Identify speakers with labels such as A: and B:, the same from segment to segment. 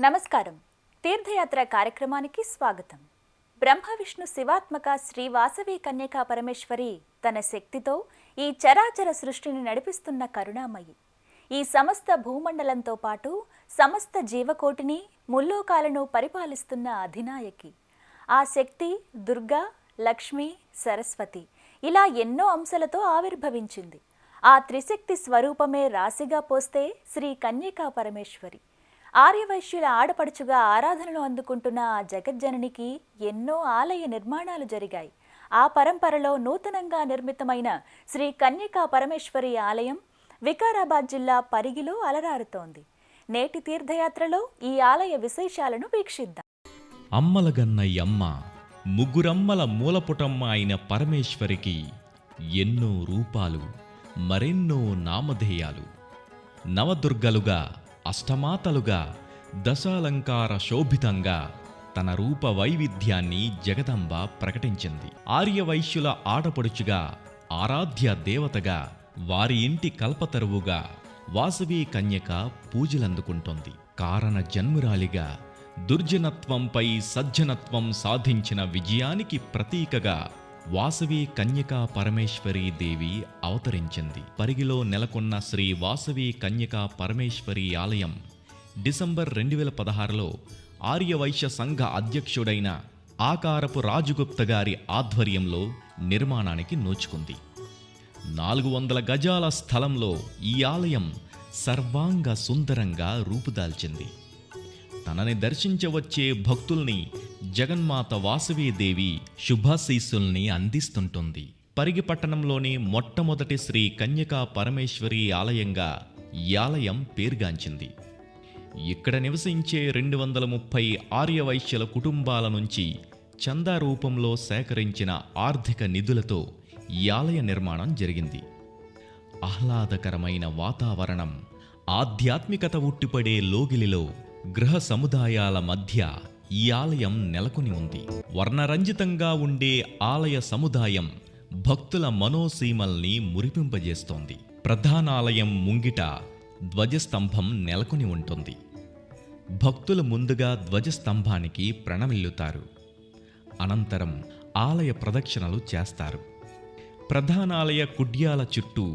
A: నమస్కారం. తీర్థయాత్ర కార్యక్రమానికి స్వాగతం. బ్రహ్మ విష్ణు శివాత్మక శ్రీ వాసవి కన్యకా పరమేశ్వరి తన శక్తితో ఈ చరాచర సృష్టిని నడిపిస్తున్న కరుణామయి. ఈ సమస్త భూమండలంతో పాటు సమస్త జీవకోటిని ముల్లోకాలను పరిపాలిస్తున్న అధినాయకి. ఆ శక్తి దుర్గా, లక్ష్మి, సరస్వతి ఇలా ఎన్నో అంశాలతో ఆవిర్భవించింది. ఆ త్రిశక్తి స్వరూపమే రాశిగా పోస్తే శ్రీ కన్యకా పరమేశ్వరి. ఆర్యవైశ్యుల ఆడపడుచుగా ఆరాధనలు అందుకుంటున్న ఆ జగజ్జననికి ఎన్నో ఆలయ నిర్మాణాలు జరిగాయి. ఆ పరంపరలో నూతనంగా నిర్మితమైన శ్రీ కన్యకా పరమేశ్వరి ఆలయం వికారాబాద్ జిల్లా పరిగిలో అలరారుతోంది. నేటి తీర్థయాత్రలో ఈ ఆలయ విశేషాలను వీక్షిద్దాం.
B: అమ్మలగన్నయ్యమ్మ, ముగ్గురమ్మల మూలపుటమ్మ అయిన పరమేశ్వరికి ఎన్నో రూపాలు, మరెన్నో నామధేయాలు. నవదుర్గలుగా, అష్టమాతలుగా, దశాలంకార శోభితంగా తన రూప వైవిధ్యాన్ని జగదంబ ప్రకటించింది. ఆర్యవైశ్యుల ఆడపడుచుగా, ఆరాధ్య దేవతగా, వారి ఇంటి కల్పతరువుగా వాసవి కన్యక పూజలందుకుంటోంది. కారణ జన్మురాలిగా, దుర్జనత్వంపై సజ్జనత్వం సాధించిన విజయానికి ప్రతీకగా వాసవి కన్యకా పరమేశ్వరీ దేవి అవతరించింది. పరిగిలో నెలకొన్న శ్రీ వాసవి కన్యకా పరమేశ్వరి ఆలయం డిసెంబర్ 2016లో ఆర్యవైశ్య సంఘ అధ్యక్షుడైన ఆకారపు రాజుగుప్త గారి ఆధ్వర్యంలో నిర్మాణానికి నోచుకుంది. 400 గజాల స్థలంలో ఈ ఆలయం సర్వాంగ సుందరంగా రూపుదాల్చింది. తనని దర్శించవచ్చే భక్తుల్ని జగన్మాత వాసవీదేవి శుభాశీస్సుల్ని అందిస్తుంటుంది. పరిగి పట్టణంలోని మొట్టమొదటి శ్రీ కన్యకా పరమేశ్వరి ఆలయంగా ఈ ఆలయం పేరుగాంచింది. ఇక్కడ నివసించే 230 ఆర్యవైశ్యుల కుటుంబాల నుంచి చందా రూపంలో సేకరించిన ఆర్థిక నిధులతో ఈ ఆలయ నిర్మాణం జరిగింది. ఆహ్లాదకరమైన వాతావరణం, ఆధ్యాత్మికత ఉట్టిపడే లోగిలిలో గృహ సముదాయాల మధ్య ఈ ఆలయం నెలకొని ఉంది. వర్ణరంజితంగా ఉండే ఆలయ సముదాయం భక్తుల మనోసీమల్ని మురిపింపజేస్తోంది. ప్రధానాలయం ముంగిట ధ్వజస్తంభం నెలకొని ఉంటుంది. భక్తులు ముందుగా ధ్వజస్తంభానికి ప్రణమిల్లుతారు. అనంతరం ఆలయ ప్రదక్షిణలు చేస్తారు. ప్రధానాలయ కుడ్యాల చుట్టూ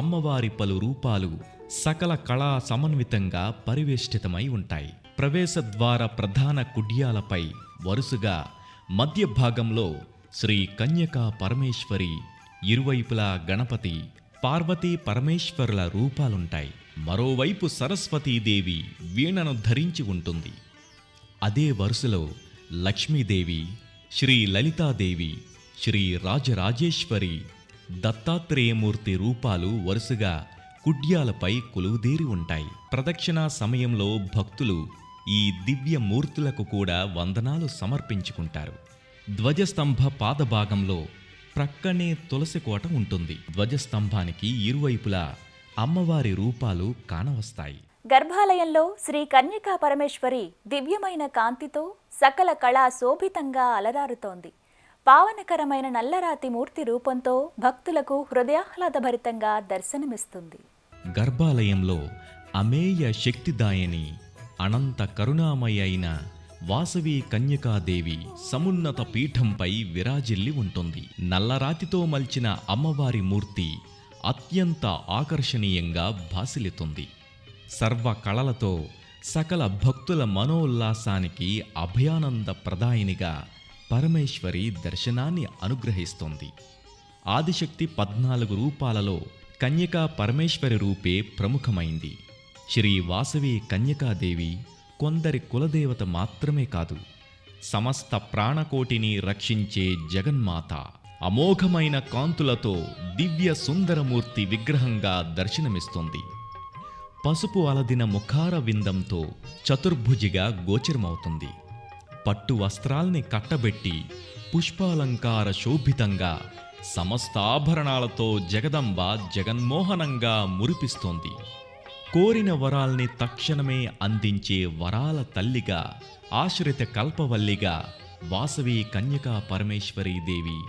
B: అమ్మవారి పలు రూపాలు సకల కళా సమన్వితంగా పరివేష్టితమై ఉంటాయి. ప్రవేశద్వార ప్రధాన కుడ్యాలపై వరుసగా మధ్య భాగంలో శ్రీ కన్యకా పరమేశ్వరి, ఇరువైపులా గణపతి, పార్వతీ పరమేశ్వరుల రూపాలుంటాయి. మరోవైపు సరస్వతీదేవి వీణను ధరించి ఉంటుంది. అదే వరుసలో లక్ష్మీదేవి, శ్రీ లలితాదేవి, శ్రీ రాజరాజేశ్వరి, దత్తాత్రేయమూర్తి రూపాలు వరుసగా కుడ్యాలపై కొలువుదీరి ఉంటాయి. ప్రదక్షిణా సమయంలో భక్తులు ఈ దివ్య మూర్తులకు కూడా వందనాలు సమర్పించుకుంటారు. ధ్వజస్తంభ పాదభాగంలో ప్రక్కనే తులసి కోట ఉంటుంది. ధ్వజస్తంభానికి ఇరువైపులా అమ్మవారి రూపాలు కానవస్తాయి.
A: గర్భాలయంలో శ్రీ కన్యకా పరమేశ్వరి దివ్యమైన కాంతితో సకల కళా శోభితంగా అలరారుతోంది. పావనకరమైన నల్లరాతి మూర్తి రూపంతో భక్తులకు హృదయాహ్లాదభరితంగా దర్శనమిస్తుంది.
B: గర్భాలయంలో అమేయ శక్తిదాయని, అనంత కరుణామయ అయిన వాసవి కన్యకాదేవి సమున్నత పీఠంపై విరాజిల్లి ఉంటుంది. నల్లరాతితో మల్చిన అమ్మవారి మూర్తి అత్యంత ఆకర్షణీయంగా భాసిల్లుతుంది. సర్వ కళలతో సకల భక్తుల మనోల్లాసానికి అభయానంద ప్రదాయినిగా పరమేశ్వరి దర్శనాన్ని అనుగ్రహిస్తోంది. ఆదిశక్తి 14 రూపాలలో కన్యకా పరమేశ్వరి రూపే ప్రముఖమైంది. శ్రీ వాసవి కన్యకాదేవి కొందరి కులదేవత మాత్రమే కాదు, సమస్త ప్రాణకోటిని రక్షించే జగన్మాత. అమోఘమైన కాంతులతో దివ్య సుందరమూర్తి విగ్రహంగా దర్శనమిస్తుంది. పసుపు అలదిన ముఖార విందంతో చతుర్భుజిగా గోచరమవుతుంది. పట్టు వస్త్రాల్ని కట్టబెట్టి పుష్పాలంకార శోభితంగా సమస్త ఆభరణాలతో జగదంబ జగన్మోహనంగా మురిపిస్తోంది. కోరిన వరాల్ని తక్షణమే అందించే వరాల తల్లిగా, ఆశ్రిత కల్పవల్లిగా వాసవి కన్యకా పరమేశ్వరీదేవి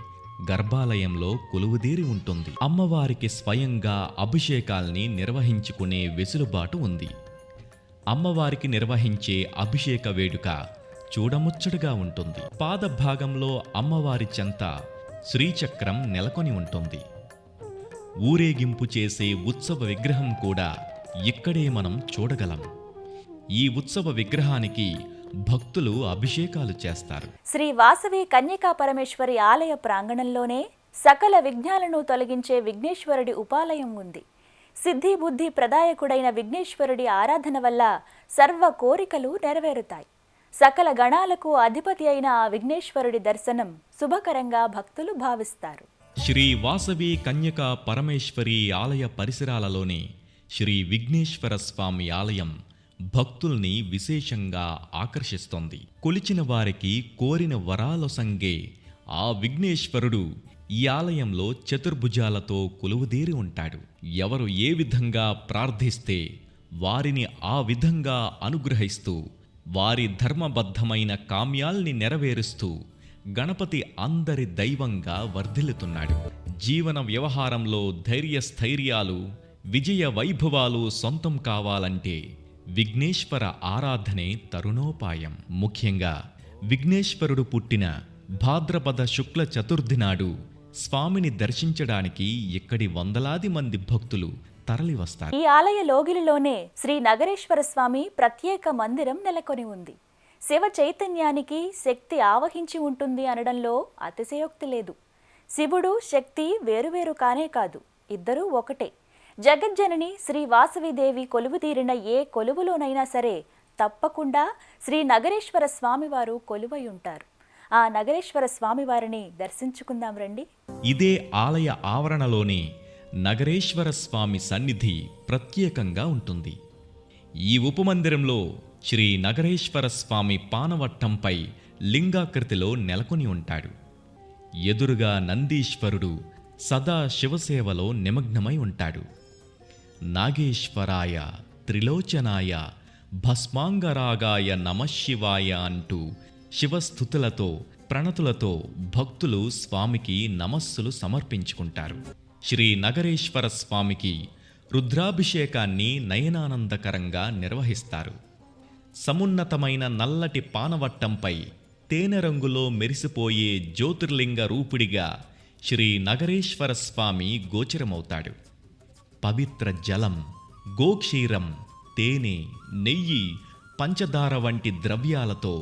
B: గర్భాలయంలో కొలువుదీరి ఉంటుంది. అమ్మవారికి స్వయంగా అభిషేకాల్ని నిర్వహించుకునే వెసులుబాటు ఉంది. అమ్మవారికి నిర్వహించే అభిషేక వేడుక చూడముచ్చటగా ఉంటుంది. పాదభాగంలో అమ్మవారి చెంత శ్రీచక్రం నెలకొని ఉంటుంది. ఊరేగింపు చేసే ఉత్సవ విగ్రహం కూడా ఇక్కడే మనం చూడగలం. ఈ ఉత్సవ విగ్రహానికి భక్తులు అభిషేకాలు చేస్తారు.
A: శ్రీ వాసవి కన్యకా పరమేశ్వరి ఆలయ ప్రాంగణంలోనే సకల విఘ్నాలను తొలగించే విఘ్నేశ్వరుడి ఉపాలయం ఉంది. సిద్ధి బుద్ధి ప్రదాయకుడైన విఘ్నేశ్వరుడి ఆరాధన వల్ల సర్వ కోరికలు నెరవేరుతాయి. సకల గణాలకు అధిపతి అయిన ఆ విఘ్నేశ్వరుడి దర్శనం శుభకరంగా భక్తులు భావిస్తారు.
B: శ్రీ వాసవి కన్యకా పరమేశ్వరి ఆలయ పరిసరాలలోనే శ్రీ విఘ్నేశ్వర స్వామి ఆలయం భక్తుల్ని విశేషంగా ఆకర్షిస్తోంది. కొలిచిన వారికి కోరిన వరాలొసంగే ఆ విఘ్నేశ్వరుడు ఈ ఆలయంలో చతుర్భుజాలతో కొలువుదీరి ఉంటాడు. ఎవరు ఏ విధంగా ప్రార్థిస్తే వారిని ఆ విధంగా అనుగ్రహిస్తూ వారి ధర్మబద్ధమైన కామ్యాల్ని నెరవేరుస్తూ గణపతి అందరి దైవంగా వర్ధిల్లుతున్నాడు. జీవన వ్యవహారంలో ధైర్యస్థైర్యాలు, విజయ వైభవాలు సొంతం కావాలంటే విఘ్నేశ్వర ఆరాధనే తరుణోపాయం. ముఖ్యంగా విఘ్నేశ్వరుడు పుట్టిన భాద్రపద శుక్ల చతుర్థి నాడు స్వామిని దర్శించడానికి ఇక్కడి వందలాది మంది భక్తులు తరలివస్తారు.
A: ఈ ఆలయ లోగిలిలోనే శ్రీ నగరేశ్వర స్వామి ప్రత్యేక మందిరం నెలకొని ఉంది. శివ చైతన్యానికి శక్తి ఆవహించి ఉంటుంది అనడంలో అతిశయోక్తి లేదు. శివుడు శక్తి వేరువేరు కానే కాదు, ఇద్దరూ ఒకటే. జగజ్జనని శ్రీ వాసవిదేవి కొలువుదీరిన ఏ కొలువులోనైనా సరే తప్పకుండా శ్రీ నగరేశ్వర స్వామివారు కొలువై ఉంటారు. ఆ నగరేశ్వర స్వామివారిని దర్శించుకుందాం రండి.
B: ఇదే ఆలయ ఆవరణలోనే నగరేశ్వర స్వామి సన్నిధి ప్రత్యేకంగా ఉంటుంది. ఈ ఉపమందిరంలో శ్రీ నగరేశ్వర స్వామి పానవట్టంపై లింగాకృతిలో నెలకొని ఉంటాడు. ఎదురుగా నందీశ్వరుడు సదా శివసేవలో నిమగ్నమై ఉంటాడు. నాగేశ్వరాయ త్రిలోచనాయ భస్మాంగరాగాయ నమశివాయ అంటూ శివస్థుతులతో ప్రణతులతో భక్తులు స్వామికి నమస్సులు సమర్పించుకుంటారు. శ్రీ నగరేశ్వర స్వామికి రుద్రాభిషేకాన్ని నయనానందకరంగా నిర్వహిస్తారు. సమున్నతమైన నల్లటి పానవట్టంపై తేనె రంగులో మెరిసిపోయే జ్యోతిర్లింగ రూపుడిగా శ్రీ నగరేశ్వర స్వామి గోచరమవుతాడు. పవిత్ర జలం, గోక్షీరం, తేనె, నెయ్యి, పంచదార వంటి ద్రవ్యాలతో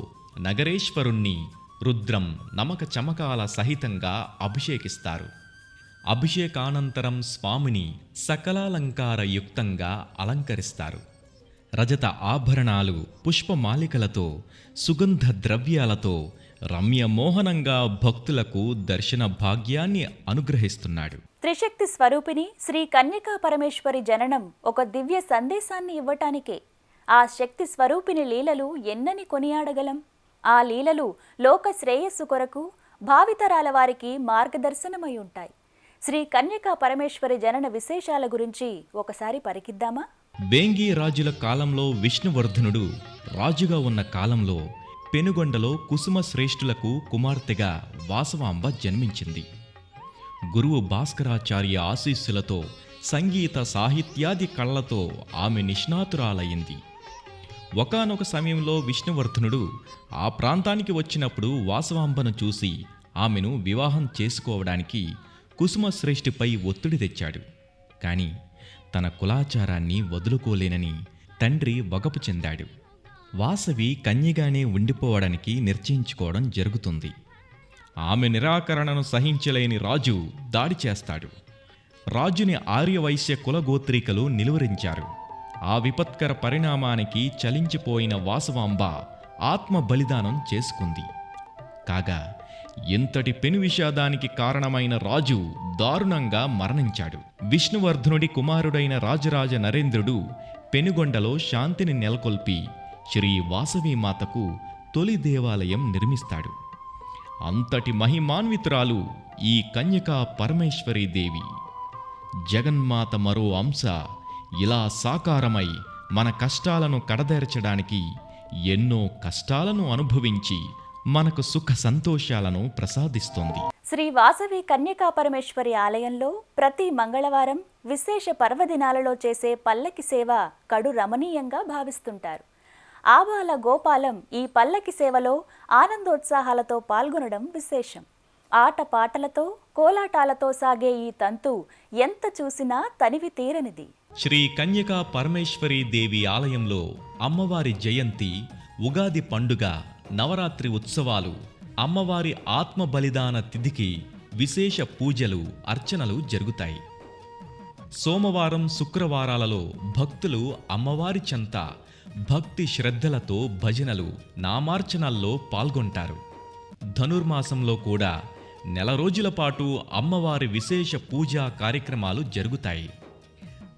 B: నగరేశ్వరుణ్ణి రుద్రం, నమక చమకాల సహితంగా అభిషేకిస్తారు. అభిషేకానంతరం స్వామిని సకలాలంకారయుక్తంగా అలంకరిస్తారు. రజత ఆభరణాలు, పుష్పమాలికలతో, సుగంధ ద్రవ్యాలతో రమ్యమోహనంగా భక్తులకు దర్శన భాగ్యాన్ని అనుగ్రహిస్తున్నాడు.
A: త్రిశక్తి స్వరూపిణి శ్రీ కన్యకా పరమేశ్వరి జననం ఒక దివ్య సందేశాన్ని ఇవ్వటానికే. ఆ శక్తి స్వరూపిణి లీలలు ఎన్నని కొనియాడగలం. ఆ లీలలు లోక శ్రేయస్సు కొరకు భావితరాల వారికి మార్గదర్శనమై ఉంటాయి. శ్రీ కన్యకా పరమేశ్వరి జనన విశేషాల గురించి ఒకసారి పరికిద్దామా?
B: వేంగి రాజుల కాలంలో విష్ణువర్ధనుడు రాజుగా ఉన్న కాలంలో పెనుగొండలో కుసుమ శ్రేష్ఠులకు కుమార్తెగా వాసవాంబ జన్మించింది. గురువు భాస్కరాచార్య ఆశీస్సులతో సంగీత సాహిత్యాది కళలతో ఆమె నిష్ణాతురాలయ్యింది. ఒకానొక సమయంలో విష్ణువర్ధనుడు ఆ ప్రాంతానికి వచ్చినప్పుడు వాసవాంబను చూసి ఆమెను వివాహం చేసుకోవడానికి కుసుమశ్రేష్ఠిపై ఒత్తిడి తెచ్చాడు. కానీ తన కులాచారాన్ని వదులుకోలేనని తండ్రి వగపు చెందాడు. వాసవి కన్యగానే ఉండిపోవడానికి నిశ్చయించుకోవడం జరుగుతుంది. ఆమె నిరాకరణను సహించలేని రాజు దాడి చేస్తాడు. రాజుని ఆర్యవైశ్య కులగోత్రీకులు నిలువరించారు. ఆ విపత్కర పరిణామానికి చలించిపోయిన వాసవాంబ ఆత్మ బలిదానం చేసుకుంది. కాగా ఇంతటి పెను విషాదానికి కారణమైన రాజు దారుణంగా మరణించాడు. విష్ణువర్ధనుడి కుమారుడైన రాజరాజ నరేంద్రుడు పెనుగొండలో శాంతిని నెలకొల్పి శ్రీ వాసవీమాతకు తొలి దేవాలయం నిర్మిస్తాడు. అంతటి మహిమాన్వితురాలు ఈ కన్యకా పరమేశ్వరీదేవి. జగన్మాత మరో అంశ ఇలా సాకారమై మన కష్టాలను కడదేర్చడానికి ఎన్నో కష్టాలను అనుభవించి మనకు సుఖ సంతోషాలను ప్రసాదిస్తోంది.
A: శ్రీ వాసవి కన్యకా పరమేశ్వరి ఆలయంలో ప్రతి మంగళవారం విశేష పర్వదినాలలో చేసే పల్లకి సేవ కడు రమణీయంగా భావిస్తుంటారు. ఆబాల గోపాలం ఈ పల్లకి సేవలో ఆనందోత్సాహాలతో పాల్గొనడం విశేషం. ఆటపాటలతో కోలాటాలతో సాగే ఈ తంతు ఎంత చూసినా తనివి తీరనిది.
B: శ్రీ కన్యకా పరమేశ్వరీ దేవి ఆలయంలో అమ్మవారి జయంతి, ఉగాది పండుగ, నవరాత్రి ఉత్సవాలు, అమ్మవారి ఆత్మ బలిదాన తిథికి విశేష పూజలు, అర్చనలు జరుగుతాయి. సోమవారం, శుక్రవారాలలో భక్తులు అమ్మవారి చెంత భక్తి శ్రద్ధలతో భజనలు, నామార్చనల్లో పాల్గొంటారు. ధనుర్మాసంలో కూడా నెల రోజుల పాటు అమ్మవారి విశేష పూజా కార్యక్రమాలు జరుగుతాయి.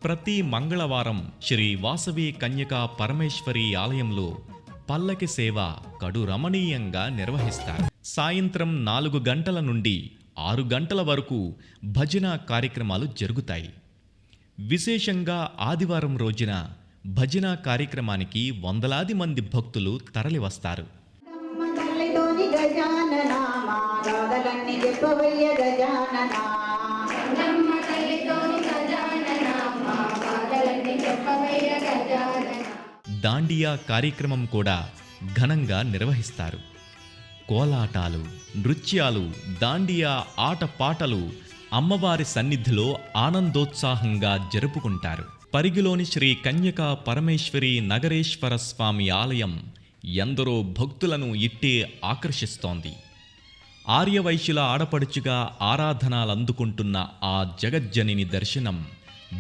B: ప్రతి మంగళవారం శ్రీ వాసవి కన్యకా పరమేశ్వరి ఆలయంలో పల్లకి సేవ కడు రమణీయంగా నిర్వహిస్తారు. సాయంత్రం 4 గంటల నుండి 6 గంటల వరకు భజన కార్యక్రమాలు జరుగుతాయి. విశేషంగా ఆదివారం రోజున భజన కార్యక్రమానికి వందలాది మంది భక్తులు తరలివస్తారు. దాండియా కార్యక్రమం కూడా ఘనంగా నిర్వహిస్తారు. కోలాటాలు, నృత్యాలు, దాండియా ఆటపాటలు అమ్మవారి సన్నిధిలో ఆనందోత్సాహంగా జరుపుకుంటారు. పరిగిలోని శ్రీ కన్యకా పరమేశ్వరి నగరేశ్వర స్వామి ఆలయం ఎందరో భక్తులను ఇట్టే ఆకర్షిస్తోంది. ఆర్యవైశ్యుల ఆడపడుచుగా ఆరాధనలందుకుంటున్న ఆ జగజ్జనిని దర్శనం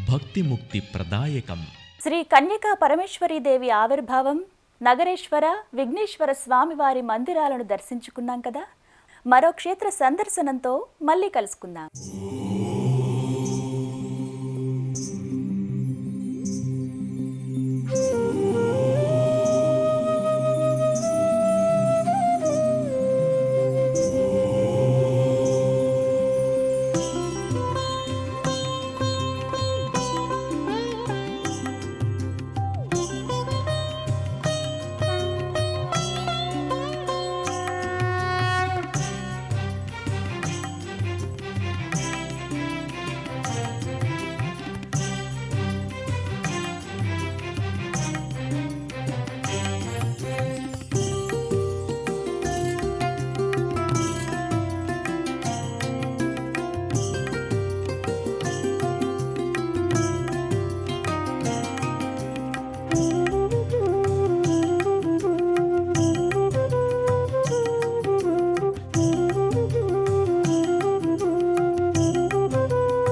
B: భక్తిముక్తి ప్రదాయకం.
A: శ్రీ కన్యకా పరమేశ్వరీదేవి ఆవిర్భావం, నగరేశ్వర, విఘ్నేశ్వర స్వామివారి మందిరాలను దర్శించుకున్నాం కదా. మరో క్షేత్ర సందర్శనంతో మళ్ళీ కలుసుకుందాం.